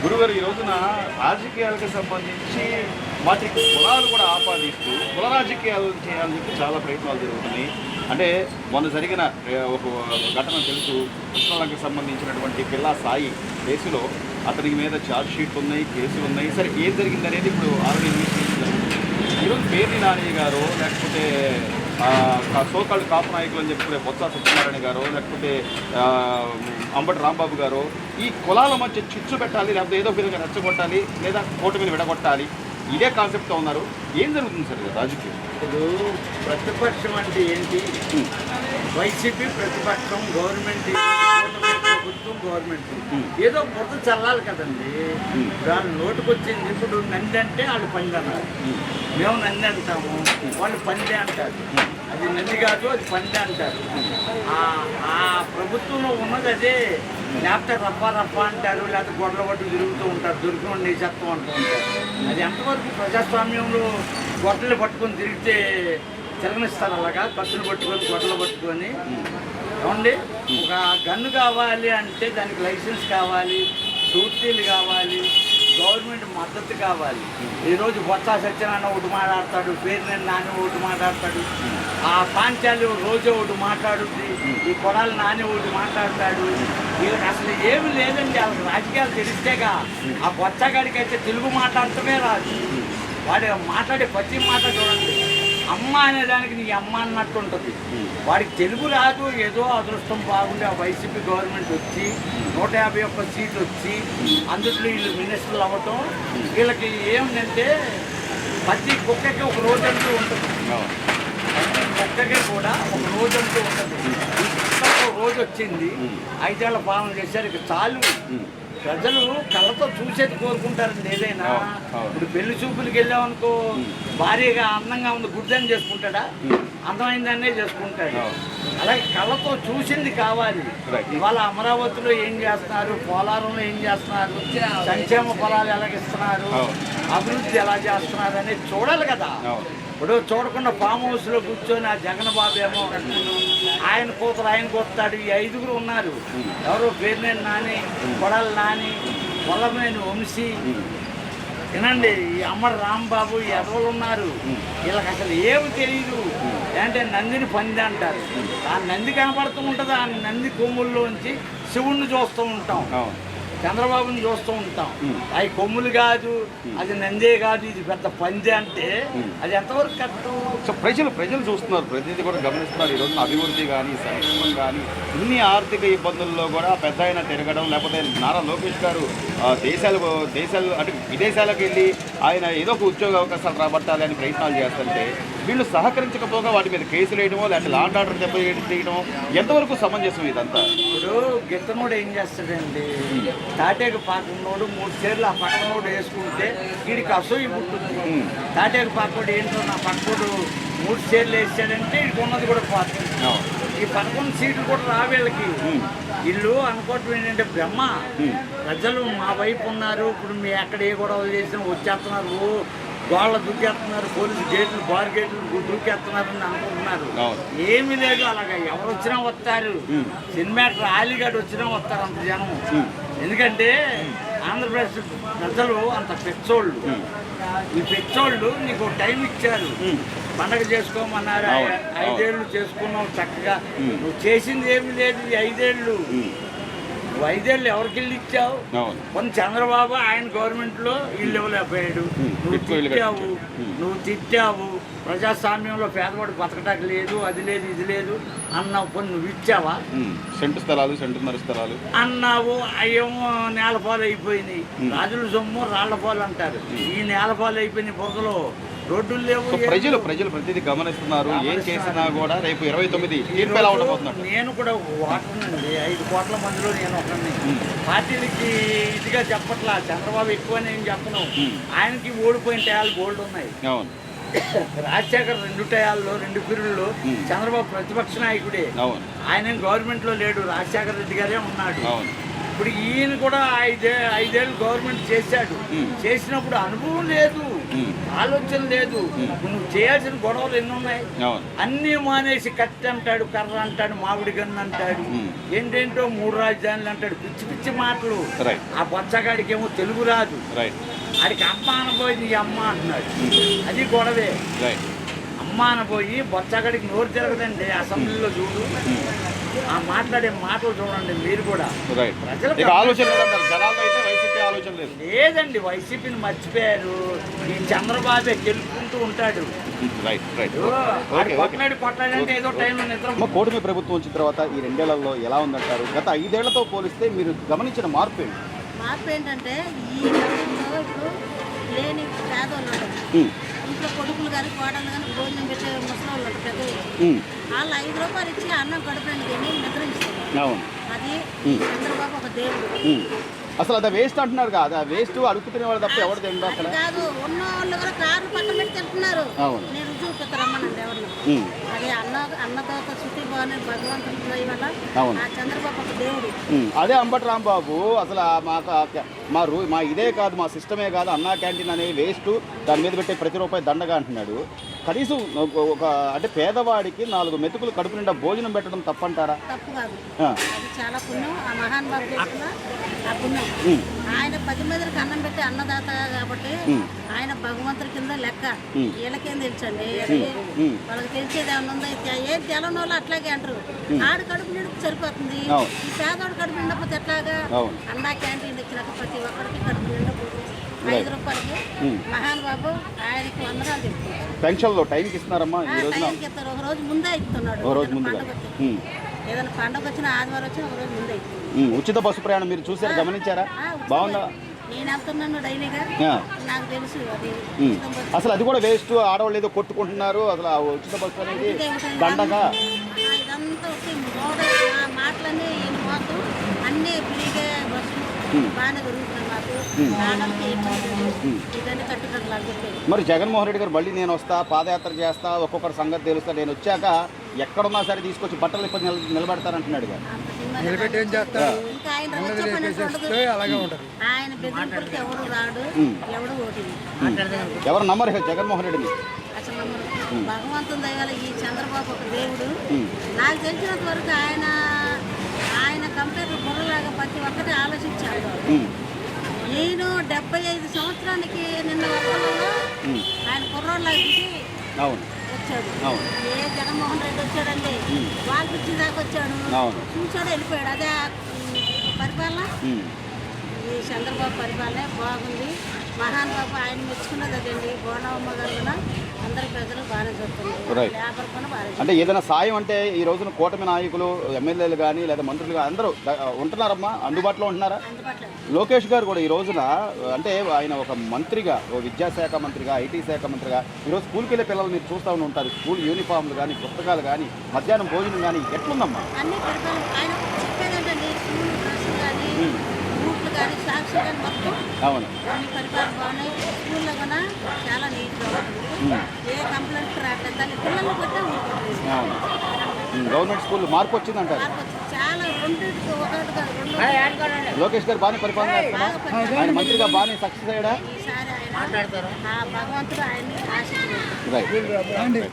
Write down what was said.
గురుగారు ఈ రోజున రాజకీయాలకు సంబంధించి వాటి కులాలు కూడా ఆపాదిస్తూ కుల రాజకీయాలు చేయాలని చెప్పి చాలా ప్రయత్నాలు జరుగుతున్నాయి. అంటే మొన్న జరిగిన ఒక ఘటన తెలుసు, కృష్ణలంకకు సంబంధించినటువంటి పిల్లా సాయి కేసులో అతనికి మీద ఛార్జ్ షీట్లు ఉన్నాయి, కేసులు ఉన్నాయి. సరే ఏం జరిగింది అనేది ఇప్పుడు ఆల్రెడీ ఇన్వెస్టిగేషన్ జరుగుతుంది. ఈరోజు పేర్ని నాని గారు, లేకపోతే సోకాళ్ళు కాపు నాయకులు అని చెప్పి బొత్స సత్యనారాయణ గారు, లేకపోతే అంబటి రాంబాబు గారు ఈ కులాల మధ్య చిచ్చు పెట్టాలి, లేకపోతే ఏదో విధంగా రెచ్చగొట్టాలి, లేదా కూటమిని విడగొట్టాలి, ఇదే కాన్సెప్ట్తో ఉన్నారు. ఏం జరుగుతుంది సార్ రాజకీయం? ఇప్పుడు ప్రతిపక్షం అంటే ఏంటి? వైసీపీ ప్రతిపక్షం, గవర్నమెంట్ ప్రభుత్వం, గవర్నమెంట్ ఏదో బురద చల్లాలి కదండి. వాళ్ళు నోటుకొచ్చింది. ఇప్పుడు నంది అంటే వాళ్ళు పంది అన్నారు, మేము నంది అంటాము, వాళ్ళు పంది అంటారు. అది నంది కాదు, అది పంది అంటారు. ఆ ప్రభుత్వంలో ఉన్నది అదే. లేకపోతే రప్ప రప్ప అంటారు, లేకపోతే గొడవల పట్టు తిరుగుతూ ఉంటారు, దొరికిన నిజత్వం అంటూ ఉంటారు. అది ఎంతవరకు ప్రజాస్వామ్యంలో గొడ్డలు పట్టుకొని తిరిగితే తిరగనిస్తారు? అలాగా కత్తులు పట్టుకొని గొడ్డలు పట్టుకొని ఏమండి, ఒక గన్ను కావాలి అంటే దానికి లైసెన్స్ కావాలి, షూటీలు కావాలి, గవర్నమెంట్ మద్దతు కావాలి. ఈరోజు బొత్స సత్యనారాయణ ఒకటి మాట్లాడతాడు, పేరునేని నాని ఒకటి మాట్లాడతాడు, ఆ పాంచాలి రోజు ఒకటి మాట్లాడుద్ది, ఈ కొడాలి నాని ఒకటి మాట్లాడతాడు. వీళ్ళకి అసలు ఏమి లేదండి. వాళ్ళకి రాజకీయాలు తెలిస్తేగా. ఆ బొత్సగాడికి అయితే తెలుగు మాట్లాడటమే రాదు. వాడి మాట్లాడే ప్రతి మాట చూడండి, అమ్మ అనేదానికి నీ అమ్మ అన్నట్టు ఉంటుంది. వాడికి తెలుగు రాదు. ఏదో అదృష్టం బాగుండి ఆ వైసీపీ గవర్నమెంట్ వచ్చి 151 సీట్లు వచ్చి అందులో వీళ్ళు మినిస్టర్లు అవ్వటం. వీళ్ళకి ఏమిటంటే ప్రతి కుక్కకి ఒక రోజు అంటూ ఉంటుంది. కుక్కకి కూడా ఒక రోజు అంటూ ఉంటుంది. ఒక రోజు వచ్చింది, 5 ఏళ్ల పాలన చేశారు, ఇక చాలు. ప్రజలు కళ్ళతో చూసేది కోరుకుంటారండి ఏదైనా. ఇప్పుడు పెళ్లి చూపులకి వెళ్ళామనుకో, భార్యగా అందంగా ఉంది గుడ్డని చేసుకుంటాడా? అందమైందనే చేసుకుంటాడు. అలాగే కళ్ళతో చూసింది కావాలి. ఇవాళ అమరావతిలో ఏం చేస్తున్నారు, పోలారంలో ఏం చేస్తున్నారు, సంక్షేమ ఫలాలు ఎలాగిస్తున్నారు, అభివృద్ధి ఎలా చేస్తున్నారు అనేది చూడాలి కదా. ఇప్పుడు చూడకుండా ఫామ్ హౌస్లో కూర్చొని ఆ జగన్ బాబు ఏమో ఆయన కూతురు ఆయనకు వస్తాడు. ఈ 5గురు ఉన్నారు. ఎవరో పేరునేని నాని, కొడాలి నాని, వల్లభనేని వంశీ, వినండి, ఈ అమ్మడి రాంబాబు, ఈ ఎదవలు ఉన్నారు. వీళ్ళకి అసలు ఏమి తెలియదు. అంటే నందిని పంది అంటారు. ఆ నంది కనపడుతూ ఉంటుంది. ఆ నంది కొమ్ముల్లోంచి శివుణ్ణి చూస్తూ ఉంటాం, చంద్రబాబుని చూస్తూ ఉంటాం. అవి కొమ్ములు కాదు, అది నందే కాదు, ఇది పెద్ద పంది అంటే అది ఎంతవరకు కరెక్ట్? సో ప్రజలు చూస్తున్నారు, ప్రతిదీ కూడా గమనిస్తున్నారు. ఈ రోజున అభివృద్ధి కానీ, సంక్షేమం కానీ, ఇన్ని ఆర్థిక ఇబ్బందుల్లో కూడా పెద్ద ఆయన తిరగడం, లేకపోతే నారా లోకేష్ గారు దేశాలు అంటే విదేశాలకు వెళ్ళి ఆయన ఏదో ఒక ఉద్యోగ అవకాశాలు రాబట్టాలి అని ప్రయత్నాలు చేస్తుంటే వీళ్ళు సహకరించకపోగా వాటి మీద కేసులు వేయడమో, లేకపోతే లాండ్ ఆర్డర్ దెబ్బతీయడం ఎంతవరకు సమంజసం ఇదంతా? ఇప్పుడు గిత్తనోడు ఏం చేస్తాడండి, తాటేకు పాకున్నోడు 3 చీరలు ఆ పక్కనోడు వేసుకుంటే వీడికి అసూయ పుట్టింది. తాటేకు పాకోడు ఏంటో నా పక్కడు 3 చీరలు వేసాడంటే వీడికి ఉన్నది కూడా పోతుంది. ఈ 11 సీట్లు కూడా రావేళ్ళకి. వీళ్ళు అనుకోవటం ఏంటంటే బ్రహ్మ, ప్రజలు మా వైపు ఉన్నారు, ఇప్పుడు మీ ఎక్కడ ఏ గొడవలు చేసినా వచ్చేస్తున్నారు, గోళ్ళ దూకేస్తున్నారు, పోలీసు గేట్లు, బార్ గేట్లు దూకేస్తున్నారని అనుకుంటున్నారు. ఏమీ లేదు. అలాగా ఎవరు వచ్చినా వస్తారు. సినిమా ఆలిగడ్డ వచ్చినా వస్తారు అంత జనం. ఎందుకంటే ఆంధ్రప్రదేశ్ ప్రజలు అంత పెచ్చోళ్ళు. ఈ పెచ్చోళ్ళు నీకు టైం ఇచ్చారు, పండగ చేసుకోమన్నారు, 5 ఏళ్ళు చేసుకున్నావు చక్కగా. నువ్వు చేసింది ఏమీ లేదు ఈ 5 ఏళ్ళు. 5 ఏళ్ళు ఎవరికి ఇల్లు ఇచ్చావు? కొన్ని చంద్రబాబు ఆయన గవర్నమెంట్లో ఇల్లు ఇవ్వలేకపోయాడు. నువ్వు తిట్టావు, ప్రజాస్వామ్యంలో పేదవాడు బతకటానికి లేదు, అది లేదు, ఇది లేదు అన్నావు. కొన్ని నువ్వు ఇచ్చావా? సెంటు స్థలాలు, సెంటున్నర స్థలాలు అన్నావు. అయ్యేమో నేలపాలు అయిపోయినాయి. రాజుల సొమ్ము రాళ్లపాలు అంటారు. ఈ నేలపాలు అయిపోయినాయి. బొగ్గలో రోడ్డులు లేవు. ప్రజలు ప్రతిదీ గమనిస్తున్నారు. ఏం చేసినా కూడా రేపు 29 నేను కూడా ఓటర్నండి. 5 కోట్ల మందిలో నేను ఒకరిని. పార్టీలకి ఇదిగా చెప్పట్లా. చంద్రబాబు ఎక్కువని ఏం చెప్పను. ఆయనకి ఓడిపోయిన టయాలు బోల్డ్ ఉన్నాయి. రాజశేఖర్ 2 టయాల్లో 2 పీరియడ్లో చంద్రబాబు ప్రతిపక్ష నాయకుడే. ఆయన గవర్నమెంట్లో లేడు, రాజశేఖర రెడ్డి గారే ఉన్నాడు. ఇప్పుడు ఈయన కూడా ఐదేళ్ళు గవర్నమెంట్ చేశాడు. చేసినప్పుడు అనుభవం లేదు, ఆలోచన లేదు. ఇప్పుడు నువ్వు చేయాల్సిన గొడవలు ఎన్ని ఉన్నాయి? అన్నీ మానేసి కత్తి అంటాడు, కర్ర అంటాడు, మామిడి గన్ను అంటాడు, ఏంటేంటో 3 రాజధానులు అంటాడు, పిచ్చి పిచ్చి మాటలు. ఆ బొచ్చగాడికి ఏమో తెలుగు రాదు, ఆడికి అమ్మ అనబోయి నీ అమ్మ అంటున్నాడు. అది గొడవే. అమ్మ అనబోయి బొచ్చగాడికి నోరు తిరగదండి. అసెంబ్లీలో చూడు, ఆ మాట్లాడే మాటలు చూడండి మీరు కూడా. లేదండి, వైసీపీని మర్చిపోయారు. ఈ చంద్రబాబే గెలుపుకుంటూ ఉంటాడు. కొట్లాడంటే ఏదో టైంలో నిద్ర. కూటమి ప్రభుత్వం వచ్చిన తర్వాత ఈ 2 ఏళ్లలో ఎలా ఉందంటారు? గత 5 ఏళ్లతో పోలిస్తే మీరు గమనించిన మార్పు ఏంటి? మార్పు ఏంటంటే ఈ ప్రభుత్వంలో ఇప్పుడు లేని పేదవాళ్ళు ఉంటారు, ఇంట్లో కొడుకులు కానీ కోడలు కానీ భోజనం పెట్టే ముసలి వాళ్ళు పెద్ద వాళ్ళు 5 రూపాయలు ఇచ్చి అన్నం కడుపుని తిని నిద్రించారు. అది చంద్రబాబు ఒక దేవుడు. అసలు అది వేస్ట్ అంటున్నారు కదా, వేస్ట్ అడుగు తినే వాళ్ళు తప్ప ఎవరు తింటారు అక్కడ కాదు. ఉన్న వాళ్ళు కూడా కార్లు పక్కన పెట్టి తింటున్నారు. నేను రుజువు పెద్ద రమ్మనండి ఎవరిని. అదే అన్నదాత శుద్ధి బాగుంది భగవంతుడి వల్ల ఆ చంద్రబాబు ఒక దేవుడు. అదే అంబటి రాంబాబు అసలు మా ఇదే కాదు, మా సిస్టమే కాదు, అన్నా క్యాంటీన్ అనే వేస్ట్, దాని మీద పెట్టే ప్రతి రూపాయి దండగా అంటున్నాడు. కనీసం ఒక అంటే పేదవాడికి 4 మెతుకులు కడుపు నిండా భోజనం పెట్టడం తప్పంటారా? తప్పు కాదు, అది చాలా పుణ్యం. ఆ మహాన్ బాబు చేసిన ఆ పుణ్యం. ఆయన 10 మందికి అన్నం పెట్టి అన్నదాత కాబట్టి ఆయన భగవంతుడి కింద లెక్క. వీళ్ళకేం తెలుసండి, వాళ్ళకి తెలిసేది ఏమన్నా ఉందా? ఏం తెలని వాళ్ళు అట్లాగే అంటారు. ఆడు కడుపు నిండుకు సరిపోతుంది, ఈ పేదవాడు కడుపు నిండకపోతే ఎట్లాగా? అన్నా క్యాంటీన్ ఇచ్చినాక ప్రతి ఒక్కరికి కడుపు నిండకూడదు. 5 రూపాయలకి మహాన్ బాబు ఆయనకి వందనాలు చెప్తున్నారు. పెన్షన్లో టైంకి ఇస్తున్నారమ్మా? టైంకి ఇస్తారు, ఒక రోజు ముందే ఇస్తున్నాడు. ఏదైనా పండుగ వచ్చినా ఆదివారం వచ్చినా ఒక రోజు ముందే ఇస్తున్నారు. ఉచిత బస్సు ప్రయాణం మీరు చూసారు, గమనించారా? బాగుందా? నేను వెళ్తున్నాను డైలీగా, నాకు తెలుసు అది. అసలు అది కూడా వేస్ట్, ఆడవాళ్ళు ఏదో కొట్టుకుంటున్నారు. అసలు ఆ ఉచిత బస్సు అనేది దండగా. ఇదంతా మాటలన్నీ పోతూ అన్నీ ఫ్రీగా బస్సు బాగానే దొరుకుతున్నాయి మాకు. ఇదన్నీ కట్టుకట్టలు చెప్పేది. మరి జగన్మోహన్ రెడ్డి గారు మళ్ళీ నేను వస్తా, పాదయాత్ర చేస్తా, ఒక్కొక్కరు సంగతి తెలుస్తా, నేను వచ్చాక ఎక్కడున్నా సరే తీసుకొచ్చి బట్టలు ఇప్పటి నిలబెడతారంటున్నాడు. ఎవరు నమ్మరు జగన్మోహన్ రెడ్డిని? అసలు నమ్మరు. భగవంతుని దయవల్ల ఈ చంద్రబాబు ఒక దేవుడు. నాకు తెలిసినంత వరకు ఆయన కంప్యూటర్ బుర్రలాగా ప్రతి ఒక్కటి ఆలోచించాడు. నేను 75 సంవత్సరానికి నిన్న వర్గంలో ఆయన కుర్రోళ్ళకి వచ్చాడు. ఏ జగన్మోహన్ రెడ్డి వచ్చాడండి, వాళ్ళకి ఇచ్చిన దాకా వచ్చాడు, చూసాడు, వెళ్ళిపోయాడు. అదే పరిపాలన. ఈ చంద్రబాబు పరిపాలనే బాగుంది. మహాన్ బాబు ఆయన మెచ్చుకున్నది అదండి. బోనమ్మ గారు కూడా అందరి ప్రజలు బాగానే చూస్తున్నారు. లేబర్ కూడా బాగా. అంటే ఏదైనా సాయం అంటే ఈ రోజున కూటమి నాయకులు, ఎమ్మెల్యేలు కానీ లేదా మంత్రులు కానీ అందరూ ఉంటున్నారమ్మా, అందుబాటులో ఉంటున్నారా? లోకేష్ గారు కూడా ఈ రోజున అంటే ఆయన ఒక మంత్రిగా, ఓ విద్యాశాఖ మంత్రిగా, ఐటీ శాఖ మంత్రిగా ఈరోజు స్కూల్కి వెళ్ళే పిల్లలు మీరు చూస్తూ ఉంటారు. స్కూల్ యూనిఫామ్లు కానీ, పుస్తకాలు కానీ, మధ్యాహ్నం భోజనం కానీ ఎట్లుందమ్మా? అన్ని ఆయన చెప్పేదేంటండి, స్కూల్ డ్రెస్సులు కానీ, బూట్లు కానీ, సాక్స్ కానీ మొత్తం అవును అన్ని పరిపాలన బాగున్నాయి. స్కూల్లో కూడా చాలా నీట్గా ఉంటుంది. ఏ కంప్లైంట్ రావట్లేదు. దాన్ని పిల్లలు కూడా గవర్నమెంట్ స్కూల్ మార్పు వచ్చిందంటారు. చాలా రెండింటికి ఒకటి లోకేష్ గారు బాగానే పరిపాలన చేస్తున్నారు. ఆయన మంత్రిగా బాగానే సక్సెస్ అయ్యాడా? ఈసారి ఆయన భగవంతుడు ఆయన్ని ఆశించారు.